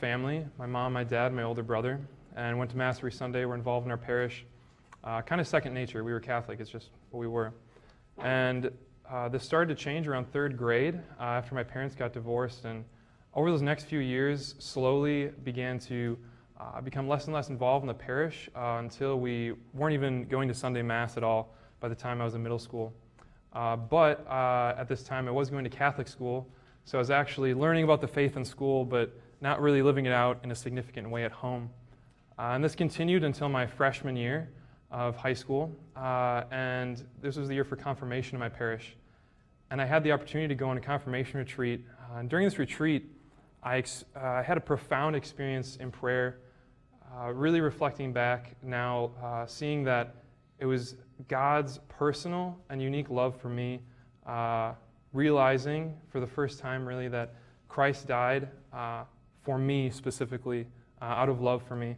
family. My mom, my dad, my older brother, and went to Mass every Sunday. We're involved in our parish. Kind of second nature. We were Catholic. It's just what we were. And this started to change around third grade after my parents got divorced. And over those next few years, slowly began to become less and less involved in the parish until we weren't even going to Sunday Mass at all by the time I was in middle school. But at this time, I was going to Catholic school, so I was actually learning about the faith in school, but not really living it out in a significant way at home. And this continued until my freshman year of high school, and this was the year for confirmation in my parish. And I had the opportunity to go on a confirmation retreat. And during this retreat, I had a profound experience in prayer, really reflecting back now, seeing that it was God's personal and unique love for me, realizing for the first time really that Christ died for me specifically, out of love for me.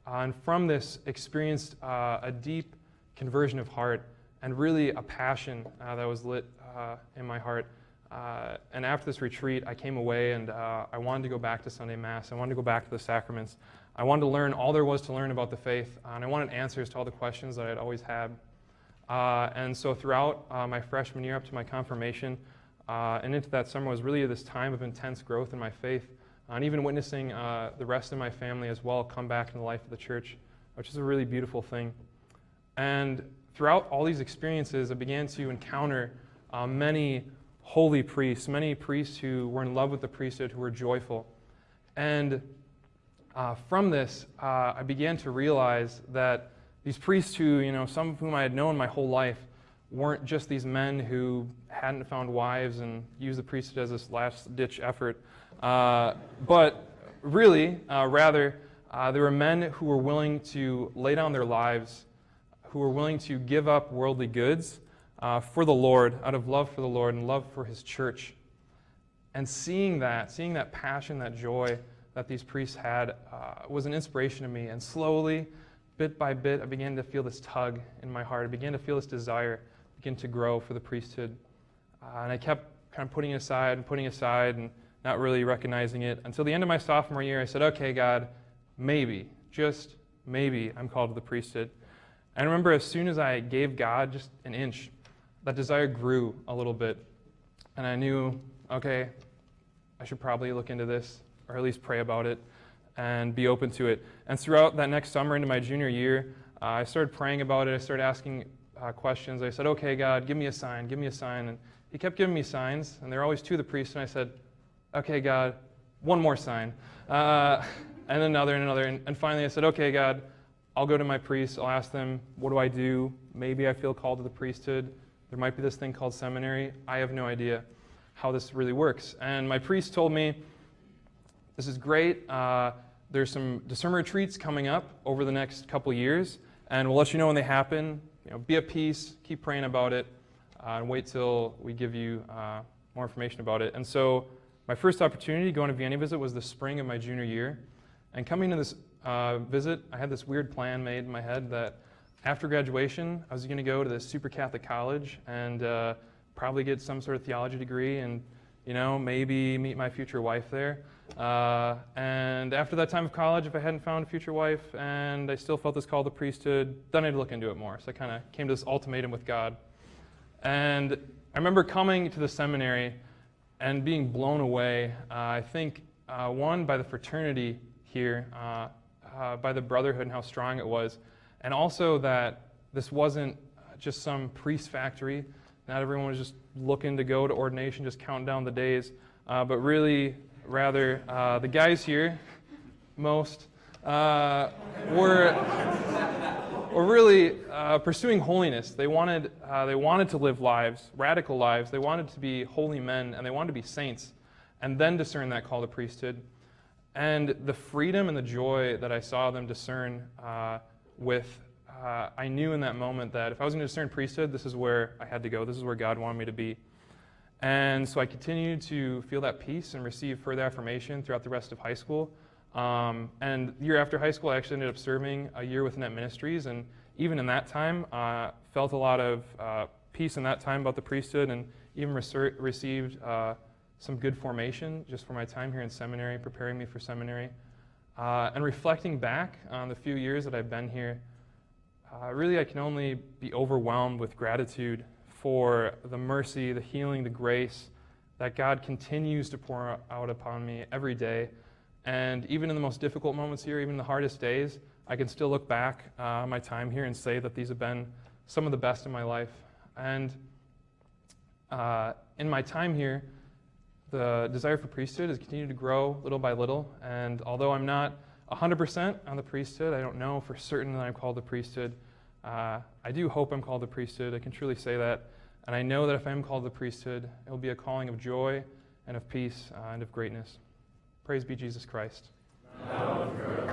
And from this, experienced a deep conversion of heart and really a passion that was lit in my heart. And after this retreat, I came away and I wanted to go back to Sunday Mass. I wanted to go back to the sacraments. I wanted to learn all there was to learn about the faith, and I wanted answers to all the questions that I'd always had. And so throughout my freshman year up to my confirmation and into that summer was really this time of intense growth in my faith, and even witnessing the rest of my family as well come back in the life of the church, which is a really beautiful thing. And throughout all these experiences, I began to encounter many holy priests, many priests who were in love with the priesthood, who were joyful. And from this, I began to realize that these priests who, some of whom I had known my whole life, weren't just these men who hadn't found wives and used the priesthood as this last-ditch effort, but really, rather, they were men who were willing to lay down their lives, who were willing to give up worldly goods for the Lord, out of love for the Lord and love for His church. And seeing that passion, that joy that these priests had was an inspiration to me. And slowly, bit by bit, I began to feel this tug in my heart. I began to feel this desire begin to grow for the priesthood. And I kept kind of putting it aside and not really recognizing it. Until the end of my sophomore year, I said, okay, God, maybe, just maybe, I'm called to the priesthood. And I remember as soon as I gave God just an inch, that desire grew a little bit. And I knew, okay, I should probably look into this, or at least pray about it, and be open to it. And throughout that next summer into my junior year, I started praying about it. I started asking questions. I said, okay, God, give me a sign, give me a sign. And He kept giving me signs, and they're always to the priest. And I said, okay, God, one more sign. And another and another. And finally I said, okay, God, I'll go to my priest. I'll ask them, what do I do? Maybe I feel called to the priesthood. There might be this thing called seminary. I have no idea how this really works. And my priest told me, this is great. There's some discernment retreats coming up over the next couple years, and we'll let you know when they happen. Be at peace, keep praying about it, and wait till we give you more information about it. And so my first opportunity to go on a Vienna visit was the spring of my junior year. And coming to this visit, I had this weird plan made in my head that after graduation, I was going to go to this super Catholic college and probably get some sort of theology degree and, maybe meet my future wife there. And after that time of college, if I hadn't found a future wife and I still felt this call to the priesthood, then I'd look into it more. So I kind of came to this ultimatum with God. And I remember coming to the seminary and being blown away, I think, one, by the fraternity here, by the brotherhood and how strong it was, and also that this wasn't just some priest factory. Not everyone was just looking to go to ordination, just counting down the days, but really, rather, the guys here, most, were really pursuing holiness. They wanted to live lives, radical lives. They wanted to be holy men, and they wanted to be saints, and then discern that call to priesthood. And the freedom and the joy that I saw them discern I knew in that moment that if I was going to discern priesthood, this is where I had to go. This is where God wanted me to be. And so I continued to feel that peace and receive further affirmation throughout the rest of high school. And the year after high school, I actually ended up serving a year with Net Ministries. And even in that time, felt a lot of peace in that time about the priesthood, and even received some good formation just for my time here in seminary, preparing me for seminary. And reflecting back on the few years that I've been here, really I can only be overwhelmed with gratitude for the mercy, the healing, the grace that God continues to pour out upon me every day. And even in the most difficult moments here, even the hardest days, I can still look back on my time here and say that these have been some of the best in my life. And in my time here, the desire for priesthood has continued to grow little by little. And although I'm not 100% on the priesthood, I don't know for certain that I'm called to priesthood. I do hope I'm called to priesthood. I can truly say that. And I know that if I am called to priesthood, it will be a calling of joy and of peace and of greatness. Praise be Jesus Christ. Now and forever.